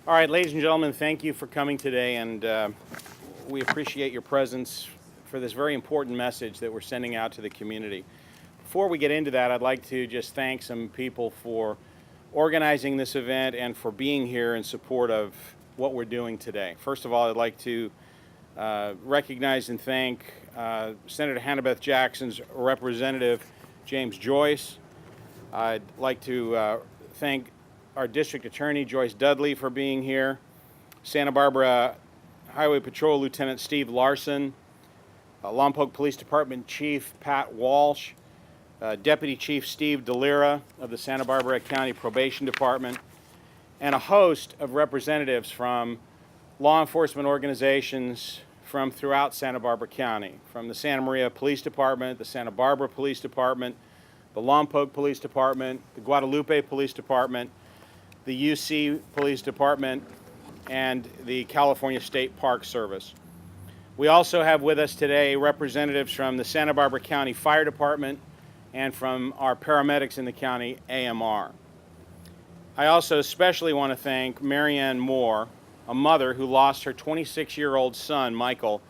All right, ladies and gentlemen, thank you for coming today, and we appreciate your presence for this very important message that we're sending out to the community. Before we get into that, I'd like to just thank some people for organizing this event and for being here in support of what we're doing today. First of all, I'd like to recognize and thank Senator Hannah-Beth Jackson's Representative James Joyce. I'd like to thank our District Attorney Joyce Dudley for being here, Santa Barbara Highway Patrol Lieutenant Steve Larson, Lompoc Police Department Chief Pat Walsh, Deputy Chief Steve DeLira of the Santa Barbara County Probation Department, and a host of representatives from law enforcement organizations from throughout Santa Barbara County, from the Santa Maria Police Department, the Santa Barbara Police Department, the Lompoc Police Department, the Guadalupe Police Department, the UC Police Department, and the California State Park Service. We also have with us today representatives from the Santa Barbara County Fire Department and from our paramedics in the county, AMR. I also especially want to thank Marianne Moore, a mother who lost her 26-year-old son, Michael,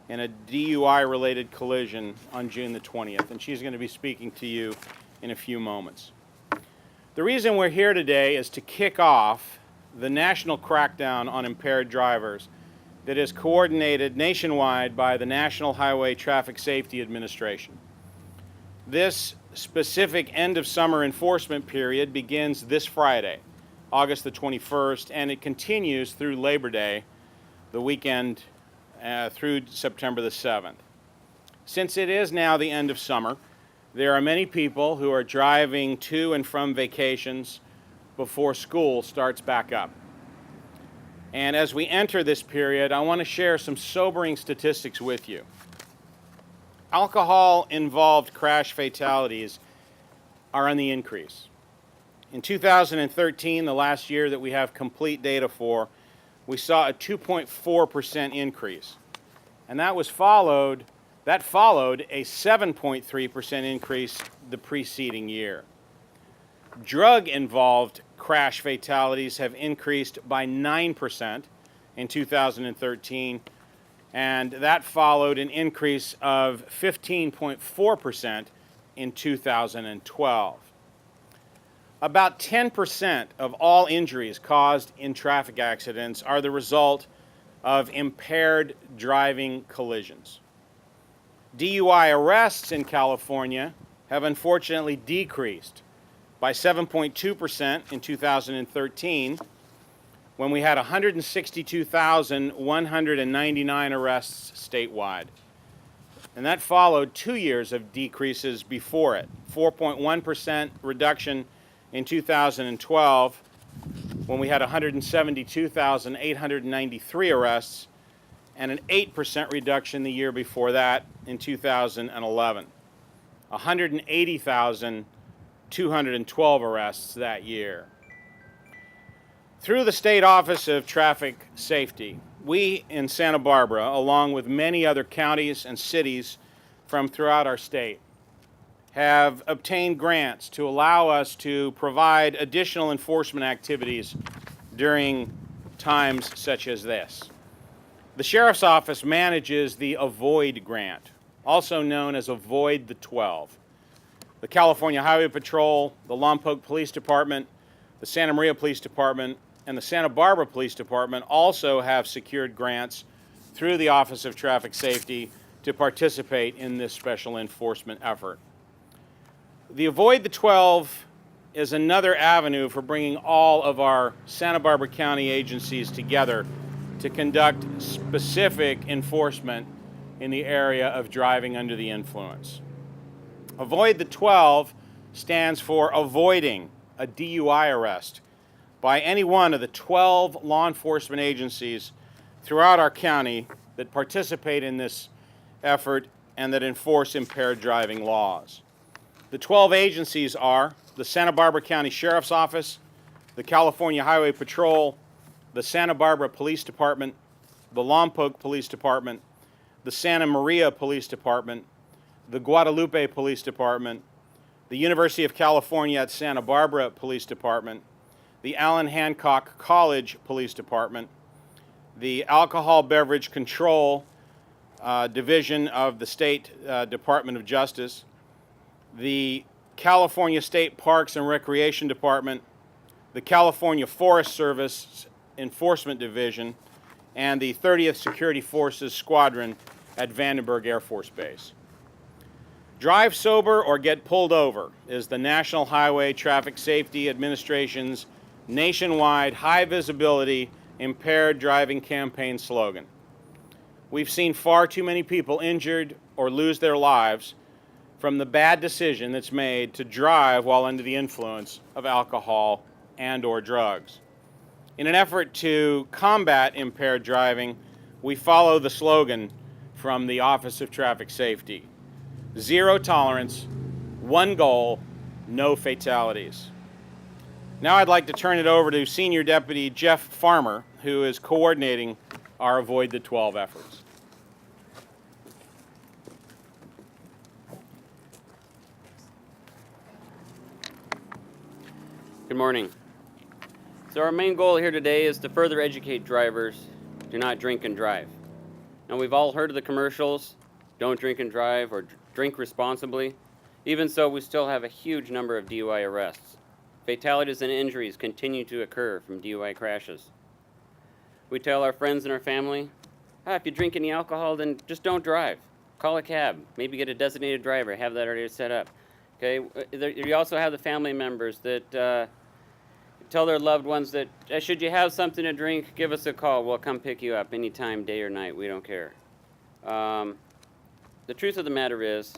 in a DUI-related collision on June the 20th, and she's going to be speaking to you in a few moments. The reason we're here today is to kick off the national crackdown on impaired drivers that is coordinated nationwide by the National Highway Traffic Safety Administration. This specific end-of-summer enforcement period begins this Friday, August the 21st, and it continues through Labor Day, the weekend through September the 7th. Since it is now the end of summer, there are many people who are driving to and from vacations before school starts back up. And as we enter this period, I want to share some sobering statistics with you. Alcohol-involved crash fatalities are on the increase. In 2013, the last year that we have complete data for, we saw a 2.4% increase. And that followed a 7.3% increase the preceding year. Drug-involved crash fatalities have increased by 9% in 2013, and that followed an increase of 15.4% in 2012. About 10% of all injuries caused in traffic accidents are the result of impaired driving collisions. DUI arrests in California have unfortunately decreased by 7.2% in 2013, when we had 162,199 arrests statewide. And that followed 2 years of decreases before it, 4.1% reduction in 2012, when we had 172,893 arrests, and an 8% reduction the year before that in 2011. 180,212 arrests that year. Through the State Office of Traffic Safety, we in Santa Barbara, along with many other counties and cities from throughout our state, have obtained grants to allow us to provide additional enforcement activities during times such as this. The Sheriff's Office manages the AVOID grant, also known as Avoid the 12. The California Highway Patrol, the Lompoc Police Department, the Santa Maria Police Department, and the Santa Barbara Police Department also have secured grants through the Office of Traffic Safety to participate in this special enforcement effort. The Avoid the 12 is another avenue for bringing all of our Santa Barbara County agencies together to conduct specific enforcement in the area of driving under the influence. Avoid the 12 stands for avoiding a DUI arrest by any one of the 12 law enforcement agencies throughout our county that participate in this effort and that enforce impaired driving laws. The 12 agencies are the Santa Barbara County Sheriff's Office, the California Highway Patrol, the Santa Barbara Police Department, the Lompoc Police Department, the Santa Maria Police Department, the Guadalupe Police Department, the University of California at Santa Barbara Police Department, the Allen Hancock College Police Department, the Alcohol Beverage Control Division of the State Department of Justice, the California State Parks and Recreation Department, the California Forest Service Enforcement Division, and the 30th Security Forces Squadron at Vandenberg Air Force Base. Drive sober or get pulled over is the National Highway Traffic Safety Administration's nationwide high visibility impaired driving campaign slogan. We've seen far too many people injured or lose their lives from the bad decision that's made to drive while under the influence of alcohol and or drugs. In an effort to combat impaired driving, we follow the slogan from the Office of Traffic Safety: zero tolerance, one goal, no fatalities. Now I'd like to turn it over to Senior Deputy Jeff Farmer, who is coordinating our Avoid the 12 efforts. Good morning. So our main goal here today is to further educate drivers to not drink and drive. Now we've all heard of the commercials, don't drink and drive or drink responsibly. Even so, we still have a huge number of DUI arrests. Fatalities and injuries continue to occur from DUI crashes. We tell our friends and our family, if you drink any alcohol, then just don't drive. Call a cab, maybe get a designated driver, have that already set up. Okay. You also have the family members that tell their loved ones that should you have something to drink, give us a call. We'll come pick you up anytime, day or night. We don't care. The truth of the matter is,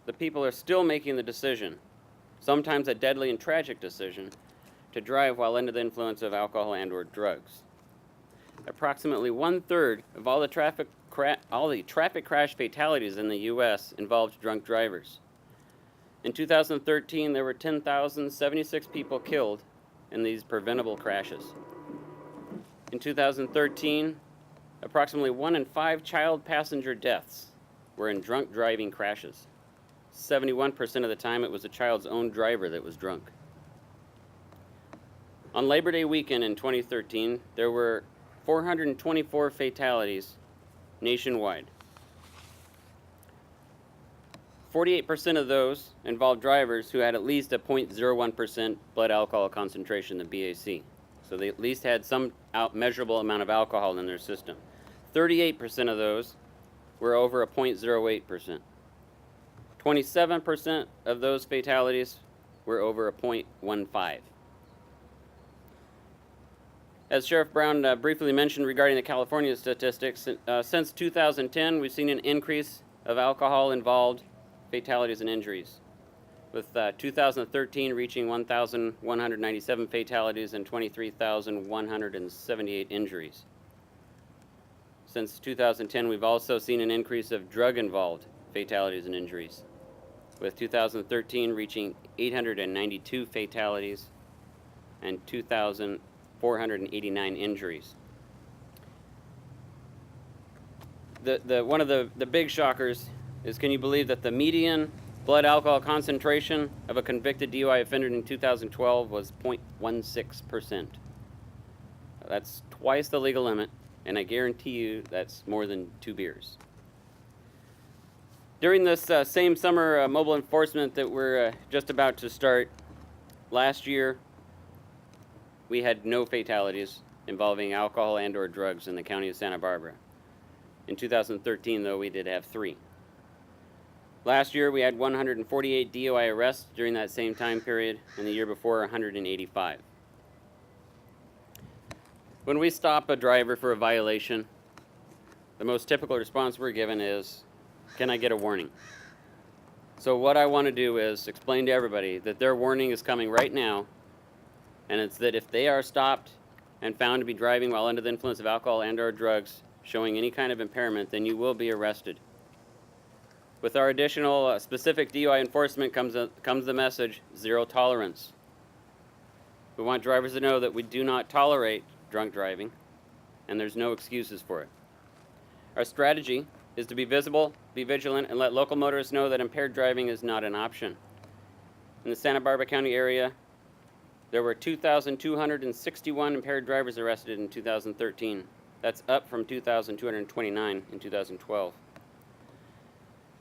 the people are still making the decision, sometimes a deadly and tragic decision, to drive while under the influence of alcohol and or drugs. Approximately 1/3 of all the traffic crash fatalities in the U.S. involved drunk drivers. In 2013, there were 10,076 people killed in these preventable crashes. In 2013, approximately 1 in 5 child passenger deaths were in drunk driving crashes. 71% of the time it was the child's own driver that was drunk. On Labor Day weekend in 2013, there were 424 fatalities nationwide. 48% of those involved drivers who had at least a 0.01% blood alcohol concentration, the BAC. So they at least had some measurable amount of alcohol in their system. 38% of those were over a 0.08%. 27% of those fatalities were over a 0.15. As Sheriff Brown briefly mentioned regarding the California statistics, since 2010 we've seen an increase of alcohol-involved fatalities and injuries, with 2013 reaching 1,197 fatalities and 23,178 injuries. Since 2010, we've also seen an increase of drug-involved fatalities and injuries, with 2013 reaching 892 fatalities and 2,489 injuries. One of the big shockers is, can you believe that the median blood alcohol concentration of a convicted DUI offender in 2012 was 0.16%. That's twice the legal limit, and I guarantee you that's more than 2 beers. During this same summer mobile enforcement that we're just about to start, last year we had no fatalities involving alcohol and or drugs in the county of Santa Barbara. In 2013, though, we did have 3. Last year, we had 148 DUI arrests during that same time period, and the year before, 185. When we stop a driver for a violation, the most typical response we're given is, "Can I get a warning?" So what I want to do is explain to everybody that their warning is coming right now, and it's that if they are stopped and found to be driving while under the influence of alcohol and or drugs, showing any kind of impairment, then you will be arrested. With our additional specific DUI enforcement comes the message, zero tolerance. We want drivers to know that we do not tolerate drunk driving, and there's no excuses for it. Our strategy is to be visible, be vigilant, and let local motorists know that impaired driving is not an option. In the Santa Barbara County area, There were 2,261 impaired drivers arrested in 2013. That's up from 2,229 in 2012.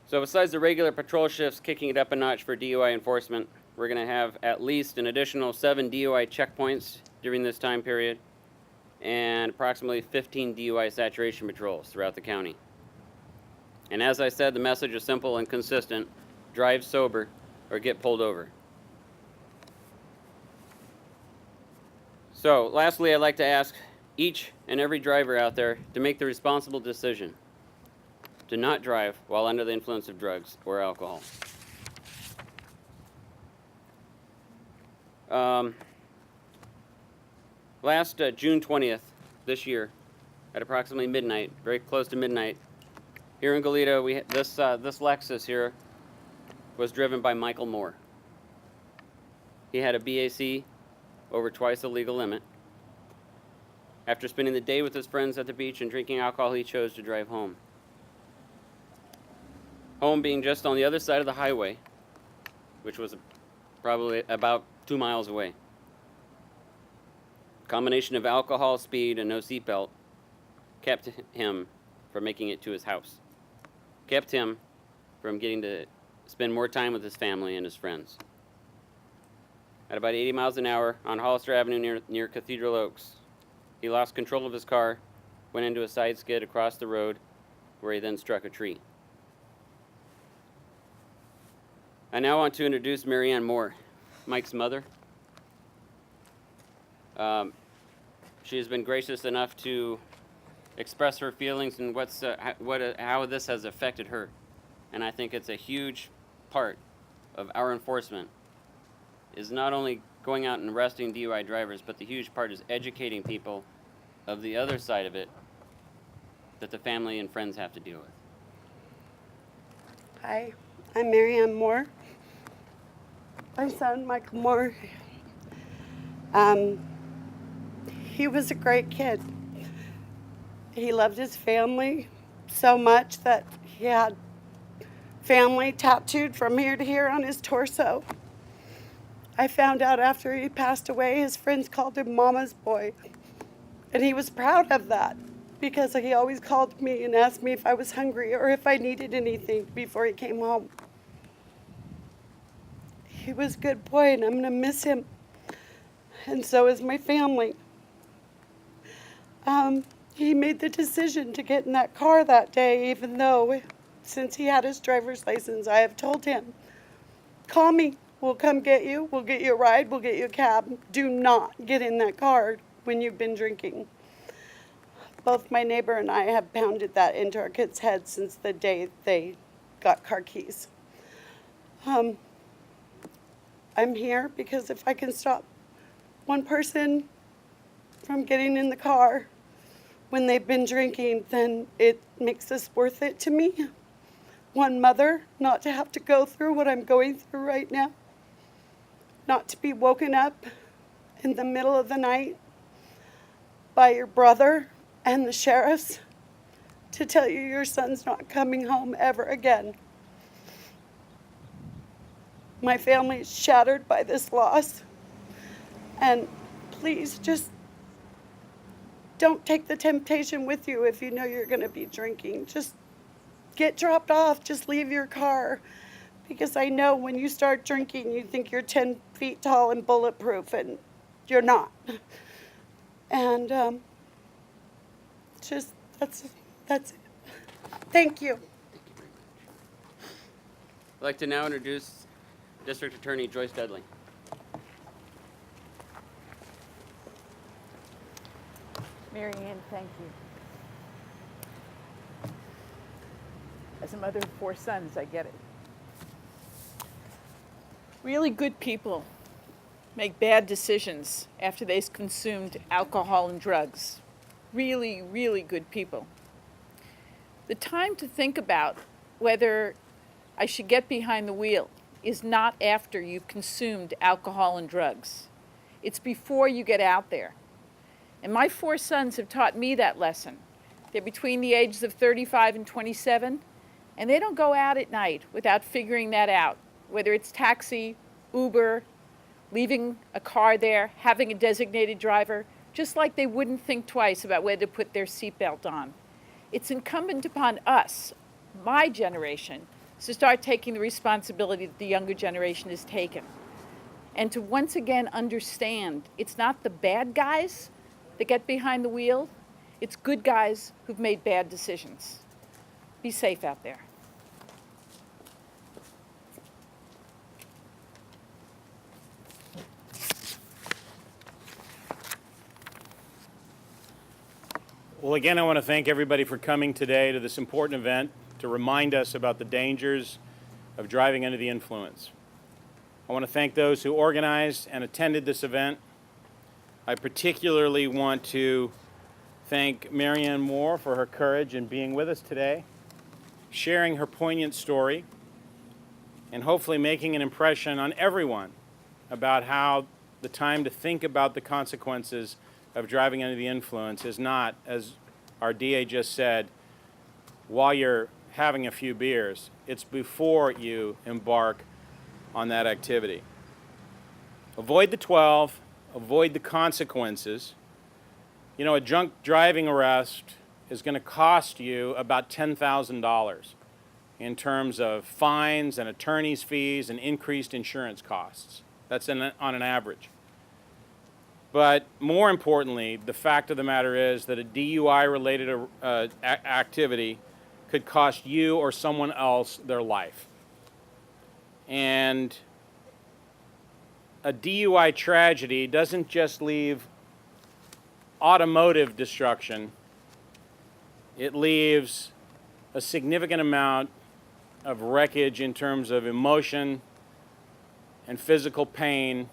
So besides the regular patrol shifts kicking it up a notch for DUI enforcement, we're going to have at least an additional 7 DUI checkpoints during this time period and approximately 15 DUI saturation patrols throughout the county. And as I said, the message is simple and consistent: drive sober or get pulled over. So lastly, I'd like to ask each and every driver out there to make the responsible decision to not drive while under the influence of drugs or alcohol. Last June 20th this year, at approximately midnight, very close to midnight, here in Goleta, this Lexus here was driven by Michael Moore. He had a BAC over twice the legal limit. After spending the day with his friends at the beach and drinking alcohol, he chose to drive home. Home being just on the other side of the highway, which was probably about 2 miles away. Combination of alcohol, speed, and no seatbelt kept him from making it to his house. Kept him from getting to spend more time with his family and his friends. At about 80 miles an hour on Hollister Avenue near Cathedral Oaks, he lost control of his car, went into a side skid across the road, where he then struck a tree. I now want to introduce Marianne Moore, Mike's mother. She has been gracious enough to express her feelings and how this has affected her. And I think it's a huge part of our enforcement, is not only going out and arresting DUI drivers, but the huge part is educating people of the other side of it that the family and friends have to deal with. Hi, I'm Marianne Moore. My son, Michael Moore, he was a great kid. He loved his family so much that he had family tattooed from here to here on his torso. I found out after he passed away, his friends called him Mama's boy. And he was proud of that because he always called me and asked me if I was hungry or if I needed anything before he came home. He was a good boy, and I'm going to miss him. And so is my family. He made the decision to get in that car that day, even though, since he had his driver's license, I have told him, call me, we'll come get you, we'll get you a ride, we'll get you a cab. Do not get in that car when you've been drinking. Both my neighbor and I have pounded that into our kids' heads since the day they got car keys. I'm here because if I can stop one person from getting in the car when they've been drinking, then it makes this worth it to me. One mother, not to have to go through what I'm going through right now. Not to be woken up in the middle of the night by your brother and the sheriffs to tell you your son's not coming home ever again. My family is shattered by this loss. And please just don't take the temptation with you if you know you're going to be drinking. Just get dropped off. Just leave your car. Because I know when you start drinking, you think you're 10 feet tall and bulletproof, and you're not. And that's it. Thank you. I'd like to now introduce District Attorney Joyce Dudley. Mary Ann, thank you. As a mother of 4 sons, I get it. Really good people make bad decisions after they've consumed alcohol and drugs. Really, really good people. The time to think about whether I should get behind the wheel is not after you've consumed alcohol and drugs. It's before you get out there. And my 4 sons have taught me that lesson. They're between the ages of 35 and 27, and they don't go out at night without figuring that out, whether it's taxi, Uber, leaving a car there, having a designated driver, just like they wouldn't think twice about whether to put their seatbelt on. It's incumbent upon us, my generation, to start taking the responsibility that the younger generation has taken. And to once again understand it's not the bad guys that get behind the wheel, it's good guys who've made bad decisions. Be safe out there. Well, again, I want to thank everybody for coming today to this important event to remind us about the dangers of driving under the influence. I want to thank those who organized and attended this event. I particularly want to thank Marianne Moore for her courage in being with us today, sharing her poignant story, and hopefully making an impression on everyone about how the time to think about the consequences of driving under the influence is not, as our DA just said, while you're having a few beers. It's before you embark on that activity. Avoid the 12, avoid the consequences. You know, a drunk driving arrest is going to cost you about $10,000 in terms of fines and attorney's fees and increased insurance costs. That's on an average. But more importantly, the fact of the matter is that a DUI-related activity could cost you or someone else their life. And a DUI tragedy doesn't just leave automotive destruction, it leaves a significant amount of wreckage in terms of emotion and physical pain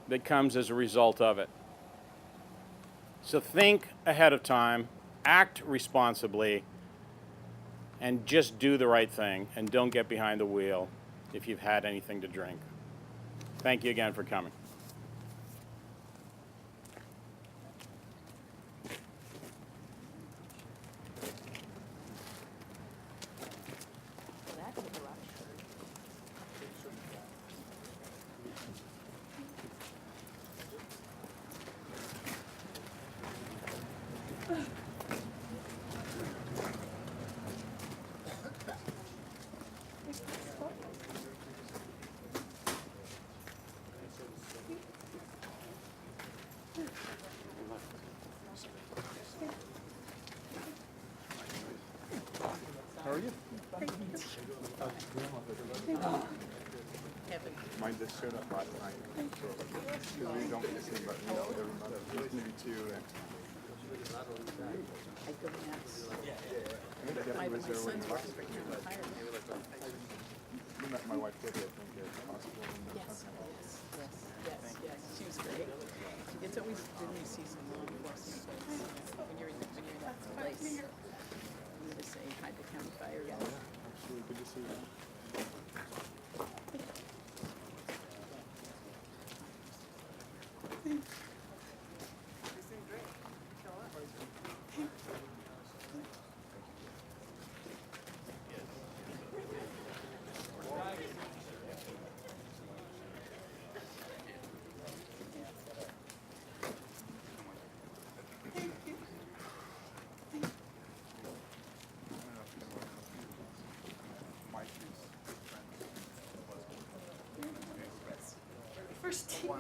that comes as a result of it. So think ahead of time, act responsibly, and just do the right thing, and don't get behind the wheel if you've had anything to drink. Thank you again for coming. Mine just showed up last night. Because we don't get to see but we know every month. Maybe two. And I go nuts. I think Debbie was there when last week. We met my wife Debbie, I think, at the hospital. Yes. She was great. It's always good when you see some law enforcement folks when you're in that place. I'm going to say hi to County Fire. Absolutely good to see you. First team.